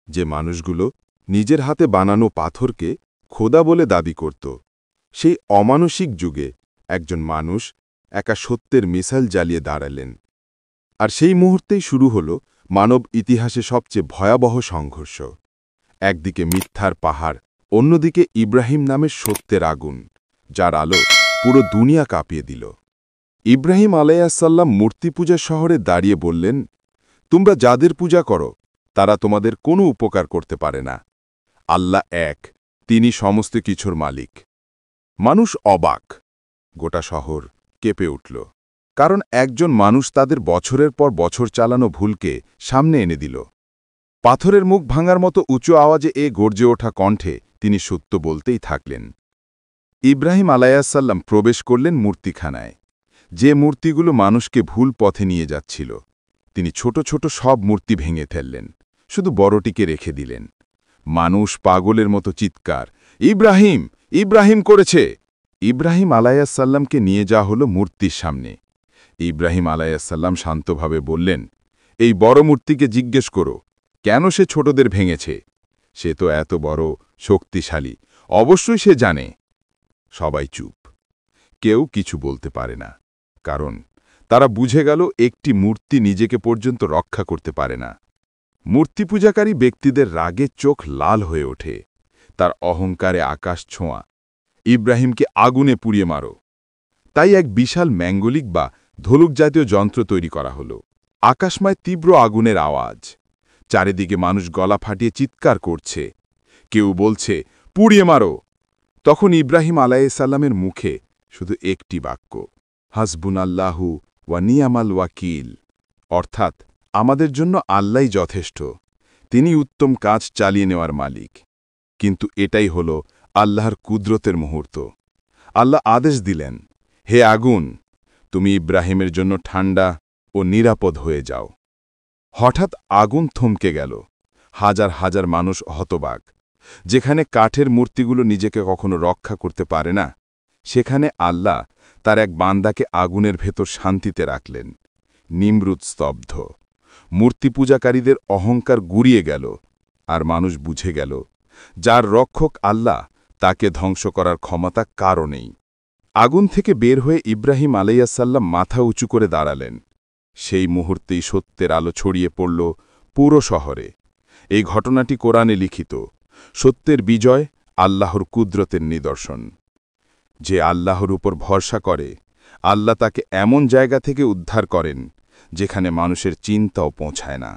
যে মানুষগুলো নিজের হাতে বানানো পাথরকে খোদা বলে দাবি করত। সেই অমানসিক যুগে একজন মানুষ একা সত্যের মিসাইল জ্বালিয়ে দাঁড়ালেন। আর সেই মুহূর্তেই শুরু হল মানব ইতিহাসে সবচেয়ে ভয়াবহ সংঘর্ষ। একদিকে মিথ্যার পাহাড়, অন্যদিকে ইব্রাহিম নামের সত্যের আগুন, যার আলো পুরো দুনিয়া কাঁপিয়ে দিল। ইব্রাহিম আলাইহিসসালাম মূর্তি পূজা শহরে দাঁড়িয়ে বললেন, তোমরা যাদের পূজা করো তারা তোমাদের কোনো উপকার করতে পারে না। আল্লাহ এক, তিনি সমস্ত কিছুর মালিক। মানুষ অবাক, গোটা শহর কেঁপে উঠল, কারণ একজন মানুষ তাদের বছরের পর বছর চালানো ভুলকে সামনে এনে দিল। পাথরের মুখ ভাঙার মতো উঁচু আওয়াজে গর্জে ওঠা কণ্ঠে তিনি সত্য বলতেই থাকলেন। ইব্রাহিম আলাইহিসসালাম প্রবেশ করলেন মূর্তিখানায়। যে মূর্তিগুলো মানুষকে ভুল পথে নিয়ে যাচ্ছিল, তিনি ছোট ছোট সব মূর্তি ভেঙে ফেললেন, শুধু বড়টিকে রেখে দিলেন। মানুষ পাগলের মতো চিৎকার, ইব্রাহিম, ইব্রাহিম করেছে! ইব্রাহিম আলাইহিসসালামকে নিয়ে যাওয়া হল মূর্তির সামনে। ইব্রাহিম আলাইহিসসালাম শান্তভাবে বললেন, এই বড় মূর্তিকে জিজ্ঞেস করো, কেন সে ছোটদের ভেঙেছে? সে তো এত বড়, শক্তিশালী, অবশ্যই সে জানে। সবাই চুপ, কেউ কিছু বলতে পারে না, কারণ তারা বুঝে গেল একটি মূর্তি নিজেকে পর্যন্ত রক্ষা করতে পারে না। মূর্তি পূজাকারী ব্যক্তিদের রাগে চোখ লাল হয়ে ওঠে, তার অহংকারে আকাশ ছোঁয়া। ইব্রাহিমকে আগুনে পুড়িয়ে মারো। তাই এক বিশাল ম্যাঙ্গলিক বা ধলুক জাতীয় যন্ত্র তৈরি করা হল। আকাশময় তীব্র আগুনের আওয়াজ, চারিদিকে মানুষ গলা ফাটিয়ে চিৎকার করছে। কেউ বলছে, পুড়িয়ে মারো। তখন ইব্রাহিম আলাইহিসসালামের মুখে শুধু একটি বাক্য, হাসবুনাল্লাহু ওয়া নিয়ামাল ওয়াকিল, অর্থাৎ আমাদের জন্য আল্লাহই যথেষ্ট, তিনি উত্তম কাজ চালিয়ে নেওয়ার মালিক। কিন্তু এটাই হল আল্লাহর কুদরতের মুহূর্ত। আল্লাহ আদেশ দিলেন, হে আগুন, তুমি ইব্রাহিমের জন্য ঠান্ডা ও নিরাপদ হয়ে যাও। হঠাৎ আগুন থমকে গেল। হাজার হাজার মানুষ হতবাক। যেখানে কাঠের মূর্তিগুলো নিজেকে কখনো রক্ষা করতে পারে না, সেখানে আল্লাহ তার এক বান্দাকে আগুনের ভেতর শান্তিতে রাখলেন। নিমরুদ স্তব্ধ। মূর্তি পূজাকারীদের অহংকার গুড়িয়ে গেল, আর মানুষ বুঝে গেল, যার রক্ষক আল্লাহ, তাকে ধ্বংস করার ক্ষমতা কারও নেই। আগুন থেকে বের হয়ে ইব্রাহিম আলাইহিসসালাম মাথা উঁচু করে দাঁড়ালেন। সেই মুহূর্তেই সত্যের আলো ছড়িয়ে পড়ল পুরো শহরে। এই ঘটনাটি কোরআনে লিখিত। সত্যের বিজয় আল্লাহর কুদরতের নিদর্শন। যে আল্লাহর উপর ভরসা করে, আল্লাহ তাকে এমন জায়গা থেকে উদ্ধার করেন যেখানে মানুষের চিন্তাও পৌঁছায় না।